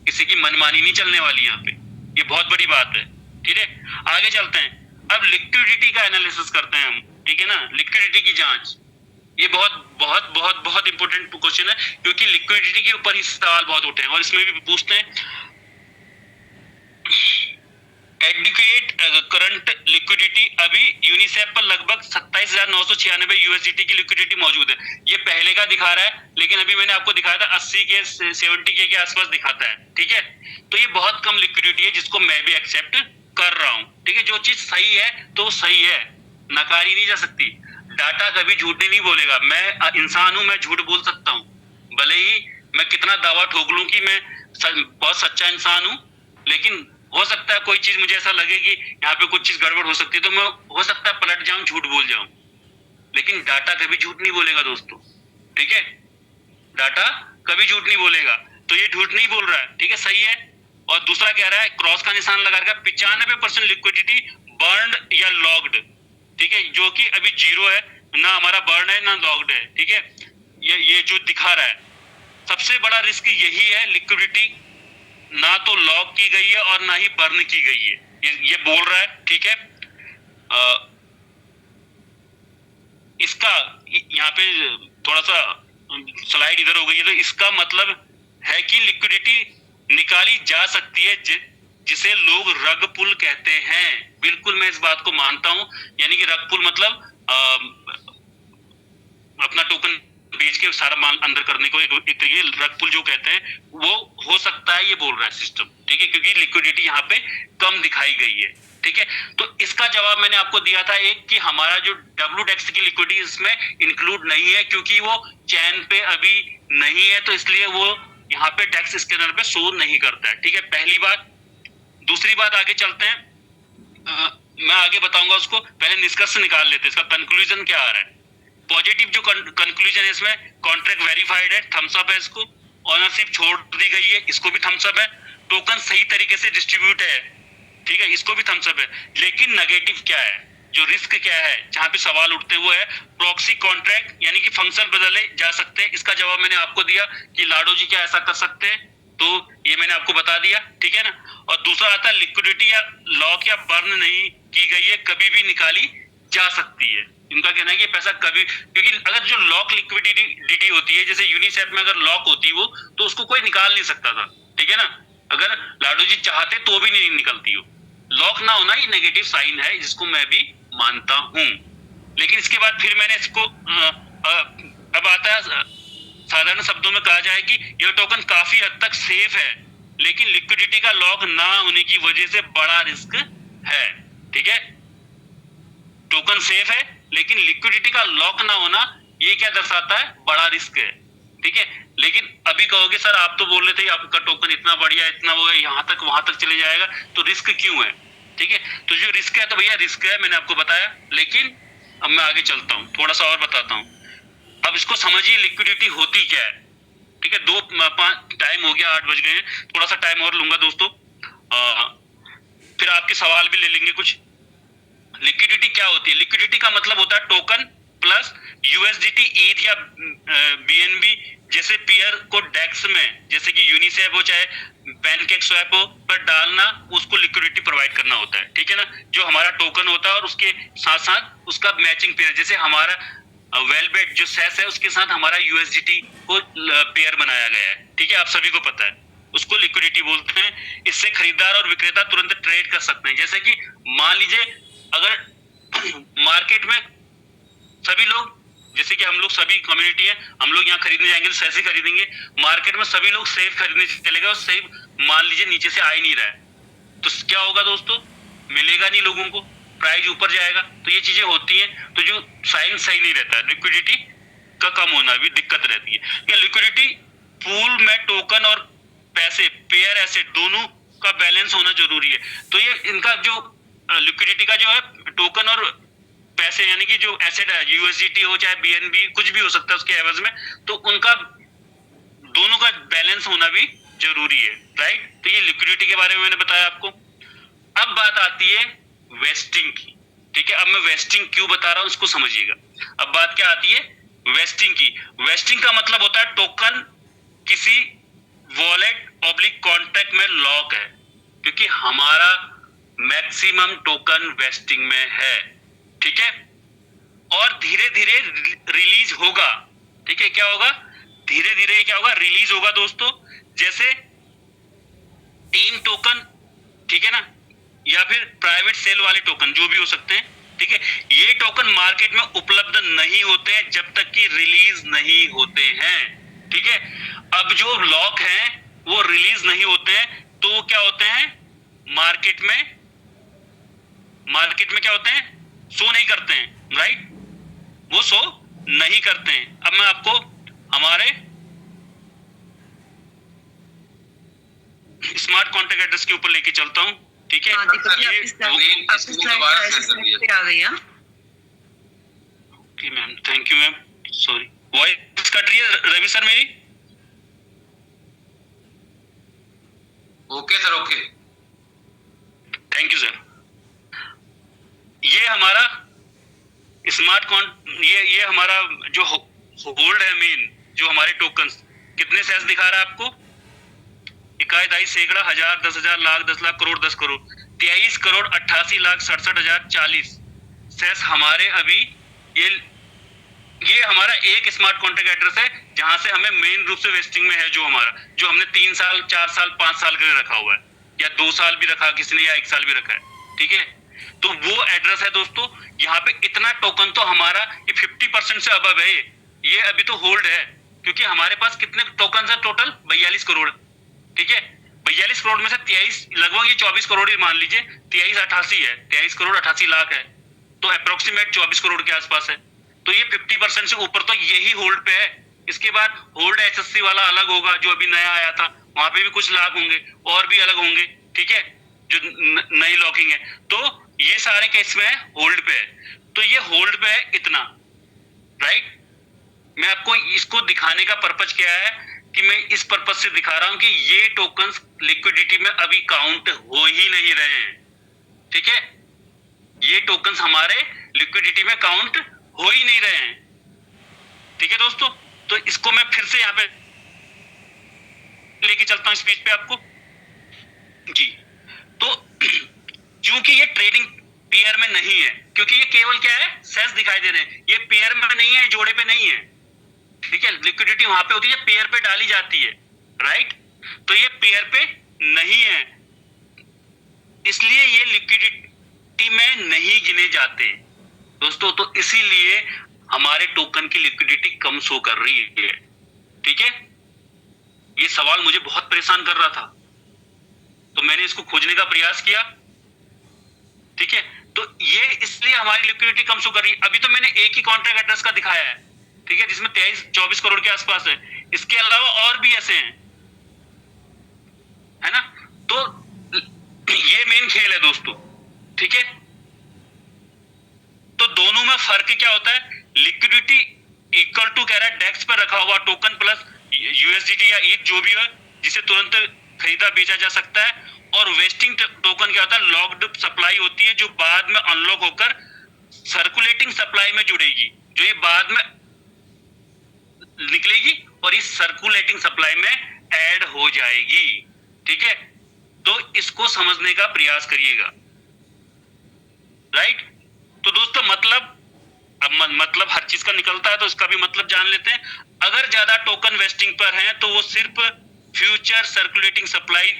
किसी की मनमानी नहीं चलने वाली यहाँ पे। ये बहुत बड़ी बात है, ठीक है। आगे चलते हैं। अब लिक्विडिटी का एनालिसिस करते हैं हम, ठीक है ना। लिक्विडिटी की जांच, ये बहुत बहुत बहुत बहुत इंपॉर्टेंट क्वेश्चन है, क्योंकि लिक्विडिटी के ऊपर ही सवाल बहुत उठे हैं और इसमें भी पूछते हैं एडुकेट करंट लिक्विडिटी। अभी यूनिसेफ पर लगभग 27,996 यूएसडीटी की लिक्विडिटी मौजूद है। ये पहले का दिखा रहा है, लेकिन अभी मैंने आपको दिखाया था 80 के 70 के आसपास दिखाता है, ठीक है। तो ये बहुत कम लिक्विडिटी है, जिसको मैं भी एक्सेप्ट कर रहा हूं, ठीक है। जो चीज सही है तो सही है, नकारी नहीं जा सकती। डाटा कभी झूठ नहीं बोलेगा। मैं इंसान हूं, मैं झूठ बोल सकता हूं, भले ही मैं कितना दावा ठोक लूं कि मैं बहुत सच्चा इंसान हूं, लेकिन हो सकता है कोई चीज मुझे ऐसा लगे कि यहाँ पे कुछ चीज गड़बड़ हो सकती है, तो मैं हो सकता है पलट जाऊं, झूठ बोल जाऊं, लेकिन डाटा कभी झूठ नहीं बोलेगा दोस्तों, ठीक है? डाटा कभी झूठ नहीं बोलेगा, तो ये झूठ नहीं बोल रहा है, ठीक है, सही है। और दूसरा कह रहा है क्रॉस का निशान लगा रखा, 95% लिक्विडिटी बर्न्ड या लॉक्ड, ठीक है, जो कि अभी जीरो है, ना हमारा बर्न है ना लॉक्ड है, ठीक है। ये जो दिखा रहा है, सबसे बड़ा रिस्क यही है, लिक्विडिटी ना तो लॉक की गई है और ना ही बर्न की गई है, ये बोल रहा है, ठीक है। इसका यहाँ पे थोड़ा सा स्लाइड इधर हो गई है, तो इसका मतलब है कि लिक्विडिटी निकाली जा सकती है, जिसे लोग रग पुल कहते हैं। बिल्कुल मैं इस बात को मानता हूं, यानी कि रग पुल मतलब अपना टोकन बेच के सारा माल अंदर करने को एक ये रग पुल जो कहते हैं, वो हो सकता है, ये बोल रहा है सिस्टम, ठीक है, क्योंकि लिक्विडिटी यहाँ पे कम दिखाई गई है, ठीक है। तो इसका जवाब मैंने आपको दिया था एक, कि हमारा जो WDEX की लिक्विडिटी इसमें इंक्लूड नहीं है, क्योंकि वो चैन पे अभी नहीं है, तो इसलिए वो यहाँ पे डेक्स स्कैनर पे शो नहीं करता है, ठीक है, पहली बात। दूसरी बात, आगे चलते हैं, मैं आगे बताऊंगा उसको, पहले निष्कर्ष निकाल लेते हैं, इसका कंक्लूजन क्या आ रहा है। पॉजिटिव जो कंक्लूजन है इसमें, कॉन्ट्रैक्ट वेरीफाइड है, थम्स अप है इसको, ऑनरशिप छोड़ दी गई है, इसको भी थम्स अप है, टोकन सही तरीके से डिस्ट्रीब्यूट है, ठीक है, इसको भी थम्स अप है। लेकिन नेगेटिव क्या है, जो रिस्क क्या है, जहां पे सवाल उठते हैं, वो है प्रॉक्सी कॉन्ट्रैक्ट, यानी कि फंक्शन बदले जा सकते हैं। इसका जवाब मैंने आपको दिया कि लाडो जी क्या ऐसा कर सकते हैं, तो ये मैंने आपको बता दिया, ठीक है ना। और दूसरा आता है लिक्विडिटी या लॉक या बर्न नहीं की गई है, कभी भी निकाली जा सकती है। इनका कहना है कि पैसा कभी, क्योंकि अगर जो लॉक लिक्विडिटी होती है, जैसे यूनिसेफ में अगर लॉक होती वो, तो उसको कोई निकाल नहीं सकता था, ठीक है ना। अगर लाडो जी चाहते तो भी नहीं निकलती हो। लॉक ना होना ये नेगेटिव साइन है, जिसको मैं भी मानता हूं। लेकिन इसके बाद फिर मैंने इसको अब आता है, साधारण शब्दों में कहा जाए कि यह टोकन काफी हद तक सेफ है, लेकिन लिक्विडिटी का लॉक ना होने की वजह से बड़ा रिस्क है, ठीक है। टोकन सेफ है, लेकिन लिक्विडिटी का लॉक ना होना, ये क्या दर्शाता है, बड़ा रिस्क है, ठीक है। लेकिन अभी कहोगे सर आप तो बोल रहे थे आपका टोकन इतना बढ़िया, इतना वो यहाँ तक वहां तक चले जाएगा, तो रिस्क क्यों है, ठीक है। तो जो रिस्क है, तो भैया रिस्क है, मैंने आपको बताया। लेकिन अब मैं आगे चलता हूँ, थोड़ा सा और बताता हूँ। अब इसको समझिए लिक्विडिटी होती क्या है, ठीक है। 2:05 टाइम हो गया, 8 बज गए हैं, थोड़ा सा टाइम और लूंगा दोस्तों, फिर आपके सवाल भी ले लेंगे कुछ। लिक्विडिटी क्या होती है, लिक्विडिटी का मतलब होता है टोकन प्लस USDT, ETH या BNB जैसे पेयर को डेक्स में, जैसे कि यूनिसेफ हो चाहे पैनकेक स्वैप हो, पर डालना, उसको लिक्विडिटी प्रोवाइड करना होता है, ठीक है ना। जो हमारा टोकन होता है और उसके साथ साथ उसका मैचिंग पेयर, जैसे हमारा वेलबेट जो सेस है, उसके साथ हमारा USDT को पेयर बनाया गया है, ठीक है, आप सभी को पता है, उसको लिक्विडिटी बोलते हैं। इससे खरीदार और विक्रेता तुरंत ट्रेड कर सकते हैं। जैसे कि मान लीजिए अगर मार्केट में सभी लोग, जैसे कि हम लोग सभी कम्युनिटी है, हम लोग यहाँ खरीदने जाएंगे तो सेफ ही खरीदेंगे, मार्केट में सभी लोग सेफ खरीदने चले गए और सेफ मान लीजिए नीचे से आ ही नहीं रहा है, तो क्या होगा दोस्तों, मिलेगा नहीं लोगों को, प्राइस ऊपर जाएगा। तो ये चीजें होती हैं, तो जो साइन सही नहीं रहता है, लिक्विडिटी का कम होना भी दिक्कत रहती है। लिक्विडिटी पूल में टोकन और पैसे, पेयर एसेट दोनों का बैलेंस होना जरूरी है। तो ये इनका जो लिक्विडिटी का जो है, टोकन और पैसे यानी कि जो एसेट है, USDT हो चाहे BNB, कुछ भी हो सकता है उसके एवज में, तो उनका दोनों का बैलेंस होना भी जरूरी है, राइट। तो ये लिक्विडिटी के बारे में मैंने बताया आपको। अब बात आती है वेस्टिंग की, ठीक है। अब मैं वेस्टिंग क्यों बता रहा हूं उसको समझिएगा। अब बात क्या आती है वेस्टिंग की। वेस्टिंग का मतलब होता है टोकन किसी वॉलेट ऑब्लिक कॉन्ट्रैक्ट में लॉक है, क्योंकि हमारा मैक्सिमम टोकन वेस्टिंग में है, ठीक है, और धीरे धीरे रिलीज होगा, ठीक है। क्या होगा, धीरे धीरे क्या होगा, रिलीज होगा दोस्तों। जैसे टीम टोकन, ठीक है ना, या फिर प्राइवेट सेल वाले टोकन, जो भी हो सकते हैं, ठीक है। ये टोकन मार्केट में उपलब्ध नहीं होते हैं जब तक कि रिलीज नहीं होते हैं, ठीक है। अब जो लॉक हैं वो रिलीज नहीं होते हैं, तो क्या होते हैं, मार्केट में क्या होते हैं, शो नहीं करते हैं, राइट, वो शो नहीं करते हैं। अब मैं आपको हमारे स्मार्ट कॉन्ट्रैक्ट एड्रेस के ऊपर लेके चलता हूँ, ठीक है।
आ गई।
Okay ma'am, thank you ma'am, sorry voice cut रही है रवि सर मेरी।
Okay sir, okay,
thank you sir. ये हमारा ये हमारा जो होल्ड है मेन, जो हमारे टोकन्स कितने सेल्स दिखा रहा है आपको, इकाई, दहाई, सैकड़ा, हजार, 10,000, लाख, 10 लाख, करोड़, 10 करोड़, 23 करोड़ 88 लाख 67,040 सेल्स हमारे अभी ये हमारा एक स्मार्ट कॉन्ट्रैक्ट एड्रेस है, जहां से हमें मेन रूप से वेस्टिंग में है, जो हमने 3 साल 4 साल 5 साल के लिए रखा हुआ है, या 2 साल भी रखा किसी ने, या 1 साल भी रखा है, ठीक है। तो वो एड्रेस है दोस्तों, यहाँ पे इतना टोकन तो हमारा ये 50% से अबव है, ये अभी तो होल्ड है, क्योंकि हमारे पास कितने टोकन है टोटल, 42 करोड़, ठीक है। 42 करोड़ में से 23 लगभग ये 24 करोड़ ही मान लीजिए, 23 88 है, 23 करोड़ 88 लाख है, तो अप्रोक्सीमेट 24 करोड़ के आसपास है। तो ये 50% से ऊपर तो यही होल्ड पे है। इसके बाद होल्ड एचएससी वाला अलग होगा, जो अभी नया आया था, वहां पे भी कुछ लाख होंगे और भी अलग होंगे, ठीक है, जो नई लॉकिंग है। तो ये सारे केस में होल्ड पे है, तो ये होल्ड पे है इतना, राइट। मैं आपको इसको दिखाने का पर्पज क्या है कि मैं इस पर्पज से दिखा रहा हूं कि ये टोकन्स लिक्विडिटी में अभी काउंट हो ही नहीं रहे हैं, ठीक है। ये टोकन्स हमारे लिक्विडिटी में काउंट हो ही नहीं रहे हैं, ठीक है दोस्तों। तो इसको मैं फिर से यहां पे लेके चलता हूं इस पेज पे आपको जी। तो क्योंकि ये ट्रेडिंग पेयर में नहीं है, क्योंकि ये केवल क्या है, सेल्स दिखाई दे रहे हैं, ये पेयर में नहीं है, जोड़े पे नहीं है, ठीक है। लिक्विडिटी वहां पे होती है, पेयर पे डाली जाती है, राइट। तो ये पेयर पे नहीं है, इसलिए ये लिक्विडिटी में नहीं गिने जाते दोस्तों। तो इसीलिए हमारे टोकन की लिक्विडिटी कम शो कर रही है, ठीक है। ये सवाल मुझे बहुत परेशान कर रहा था, तो मैंने इसको खोजने का प्रयास किया, ठीक है। तो ये इसलिए हमारी लिक्विडिटी कम शो कर रही है। अभी तो मैंने एक ही कॉन्ट्रैक्ट एड्रेस का दिखाया है, ठीक है, जिसमें 23-24 करोड़ के आसपास है। इसके अलावा और भी ऐसे हैं, है ना। तो ये मेन खेल है दोस्तों, ठीक है। तो दोनों में फर्क क्या होता है, लिक्विडिटी इक्वल टू कह रहा है डेस्क पर रखा हुआ टोकन प्लस यूएसडीटी या ईथ जो भी हो, जिसे तुरंत खरीदा बेचा जा सकता है। और वेस्टिंग टोकन क्या होता है, लॉक्ड सप्लाई होती है, जो बाद में अनलॉक होकर सर्कुलेटिंग सप्लाई में जुड़ेगी, जो ये बाद में निकलेगी और इस सर्कुलेटिंग सप्लाई में ऐड हो जाएगी, ठीक है। तो इसको समझने का प्रयास करिएगा, राइट। तो दोस्तों मतलब हर चीज का निकलता है, तो इसका भी मतलब जान लेते हैं। अगर ज्यादा टोकन वेस्टिंग पर हैं तो वो सिर्फ फ्यूचर सर्कुलेटिंग सप्लाई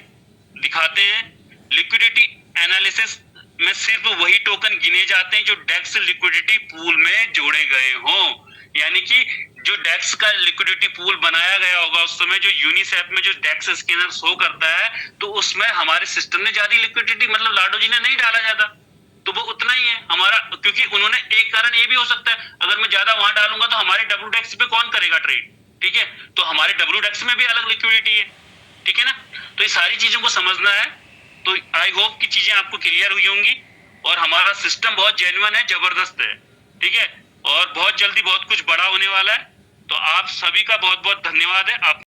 दिखाते हैं। लिक्विडिटी एनालिसिस में सिर्फ वही टोकन गिने जाते हैं जो डेक्स लिक्विडिटी पूल में जोड़े गए हों, यानी कि जो डेक्स का लिक्विडिटी पूल बनाया गया होगा उस समय, जो यूनिसेफ में जो डेक्स स्कैनर शो करता है, तो उसमें हमारे सिस्टम ने ज्यादा लिक्विडिटी मतलब लाडो जी ने नहीं डाला ज्यादा, तो वो उतना ही है हमारा। क्योंकि उन्होंने एक कारण ये भी हो सकता है, अगर मैं ज्यादा वहां डालूंगा तो हमारे डब्ल्यू डेक्स पे कौन करेगा ट्रेड, ठीक है। तो हमारे डब्ल्यू डेक्स में भी अलग लिक्विडिटी है, ठीक है ना। तो ये सारी चीजों को समझना है। तो आई होप कि चीजें आपको क्लियर हुई होंगी, और हमारा सिस्टम बहुत जेन्युइन है, जबरदस्त है, ठीक है, और बहुत जल्दी बहुत कुछ बड़ा होने वाला है। तो आप सभी का बहुत बहुत धन्यवाद है। आप